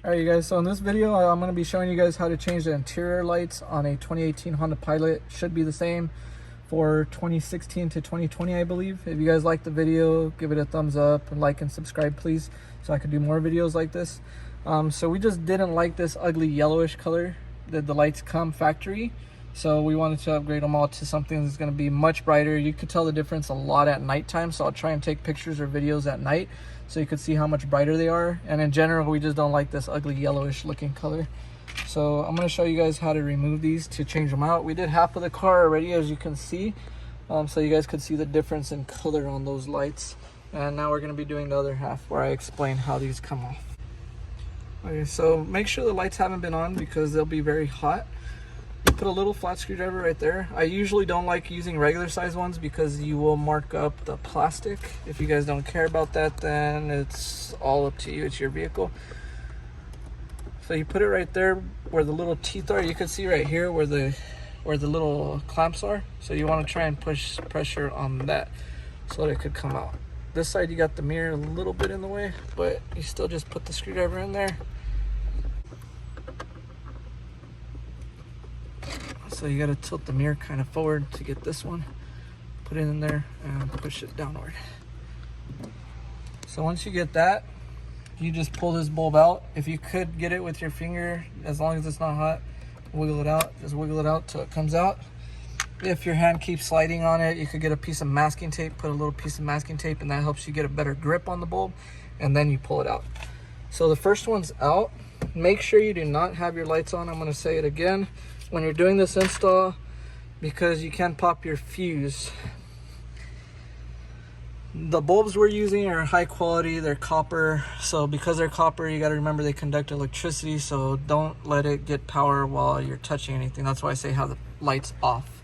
Alright you guys, so in this video I'm going to be showing you guys how to change the interior lights on a 2018 Honda Pilot. Should be the same for 2016 to 2020 I believe. If you guys like the video, give it a thumbs up and like and subscribe please, so I can do more videos like this. So we just didn't like this ugly yellowish color that the lights come factory, so we wanted to upgrade them all to something that's going to be much brighter. You could tell the difference a lot at nighttime, so I'll try and take pictures or videos at night so you could see how much brighter they are. And in general, we just don't like this ugly yellowish looking color. So I'm going to show you guys how to remove these to change them out. We did half of the car already, as you can see, so you guys could see the difference in color on those lights. And now we're going to be doing the other half where I explain how these come off. Okay, so make sure the lights haven't been on because they'll be very hot. You put a little flat screwdriver right there. I usually don't like using regular size ones because you will mark up the plastic. If you guys don't care about that, then it's all up to you. It's your vehicle. So you put it right there where the little teeth are. You can see right here where the little clamps are. So you want to try and push pressure on that so that it could come out. This side you got the mirror a little bit in the way, but you still just put the screwdriver in there. So you got to tilt the mirror kind of forward to get this one. Put it in there and push it downward. So once you get that, you just pull this bulb out. If you could get it with your finger, as long as it's not hot, wiggle it out. Just wiggle it out till it comes out. If your hand keeps sliding on it, you could get a piece of masking tape, put a little piece of masking tape, and that helps you get a better grip on the bulb, and then you pull it out. So the first one's out. Make sure you do not have your lights on. I'm going to say it again when you're doing this install, because you can pop your fuse. The bulbs we're using are high quality, they're copper, so because they're copper, you got to remember they conduct electricity, so don't let it get power while you're touching anything. That's why I say have the lights off.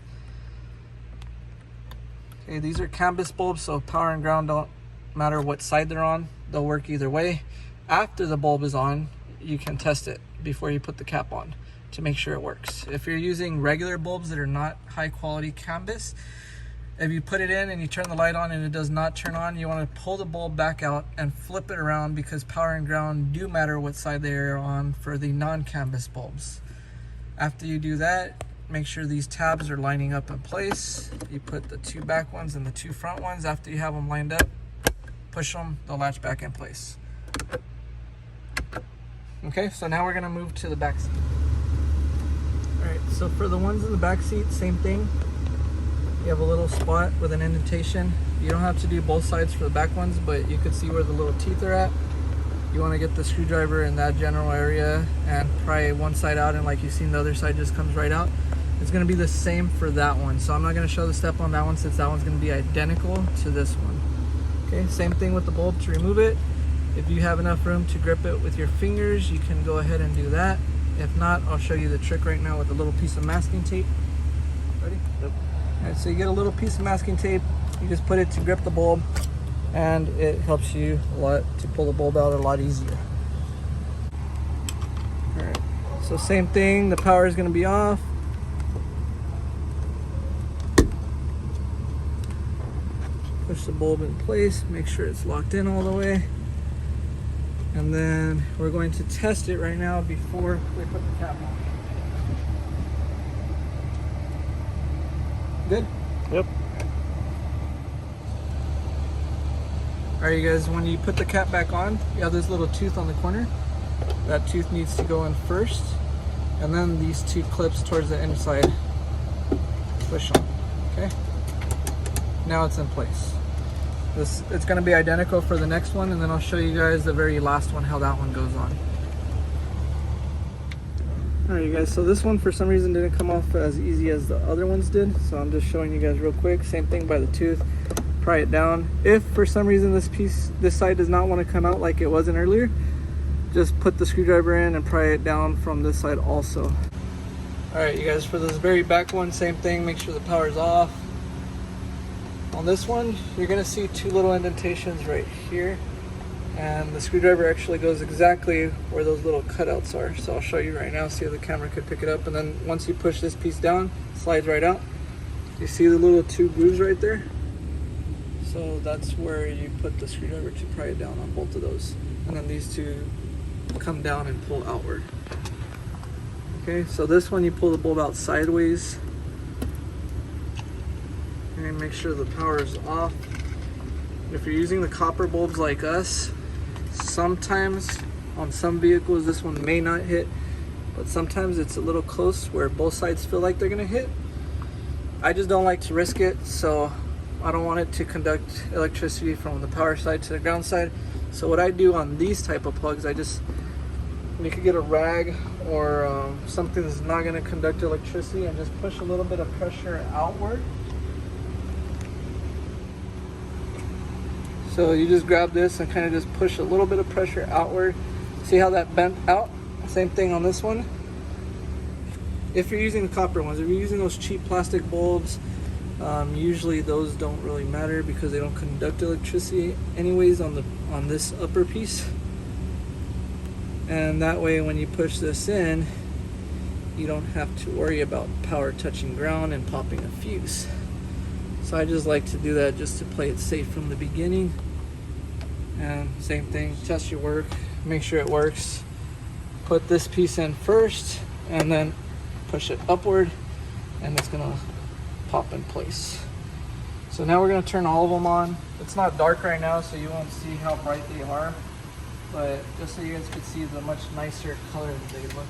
Okay, these are canvas bulbs, so power and ground don't matter what side they're on, they'll work either way. After the bulb is on, you can test it before you put the cap on to make sure it works. If you're using regular bulbs that are not high quality canvas, if you put it in and you turn the light on and it does not turn on, you want to pull the bulb back out and flip it around, because power and ground do matter what side they are on for the non-canvas bulbs. After you do that, make sure these tabs are lining up in place. You put the two back ones and the two front ones. After you have them lined up, push them, they'll latch back in place. Okay, so now we're going to move to the back seat. Alright, so for the ones in the back seat, same thing. You have a little spot with an indentation. You don't have to do both sides for the back ones, but you can see where the little teeth are at. You want to get the screwdriver in that general area and pry one side out, and like you've seen, the other side just comes right out. It's going to be the same for that one, so I'm not going to show the step on that one since that one's going to be identical to this one. Okay, same thing with the bulb to remove it. If you have enough room to grip it with your fingers, you can go ahead and do that. If not, I'll show you the trick right now with a little piece of masking tape. Ready? Yep. Alright, so you get a little piece of masking tape, you just put it to grip the bulb, and it helps you a lot to pull the bulb out a lot easier. Alright, so same thing, the power is going to be off. Push the bulb in place, make sure it's locked in all the way. And then we're going to test it right now before we put the cap on. Good? Yep. Alright you guys, when you put the cap back on, you have this little tooth on the corner. That tooth needs to go in first, and then these two clips towards the inside. Push on. Okay? Now it's in place. It's going to be identical for the next one, and then I'll show you guys the very last one, how that one goes on. Alright you guys, so this one for some reason didn't come off as easy as the other ones did, so I'm just showing you guys real quick. Same thing by the tooth, pry it down. If for some reason this side does not want to come out like it wasn't earlier, just put the screwdriver in and pry it down from this side also. Alright you guys, for this very back one, same thing, make sure the power's off. On this one, you're going to see two little indentations right here, and the screwdriver actually goes exactly where those little cutouts are. So I'll show you right now, see if the camera could pick it up, and then once you push this piece down, it slides right out. You see the little two grooves right there? So that's where you put the screwdriver to pry it down on both of those. And then these two come down and pull outward. Okay, so this one you pull the bulb out sideways. And make sure the power is off. If you're using the copper bulbs like us, sometimes on some vehicles this one may not hit, but sometimes it's a little close where both sides feel like they're gonna hit. I just don't like to risk it, so I don't want it to conduct electricity from the power side to the ground side. So what I do on these type of plugs, you could get a rag or something that's not gonna conduct electricity and just push a little bit of pressure outward. So you just grab this and kind of just push a little bit of pressure outward. See how that bent out? Same thing on this one. If you're using the copper ones, if you're using those cheap plastic bulbs, usually those don't really matter because they don't conduct electricity anyways on this upper piece. And that way when you push this in, you don't have to worry about power touching ground and popping a fuse. So I just like to do that just to play it safe from the beginning. And same thing, test your work, make sure it works. Put this piece in first and then push it upward and it's gonna pop in place. So now we're gonna turn all of them on. It's not dark right now, so you won't see how bright they are, but just so you guys could see the much nicer color that they look.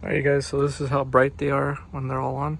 Alright guys, so this is how bright they are when they're all on.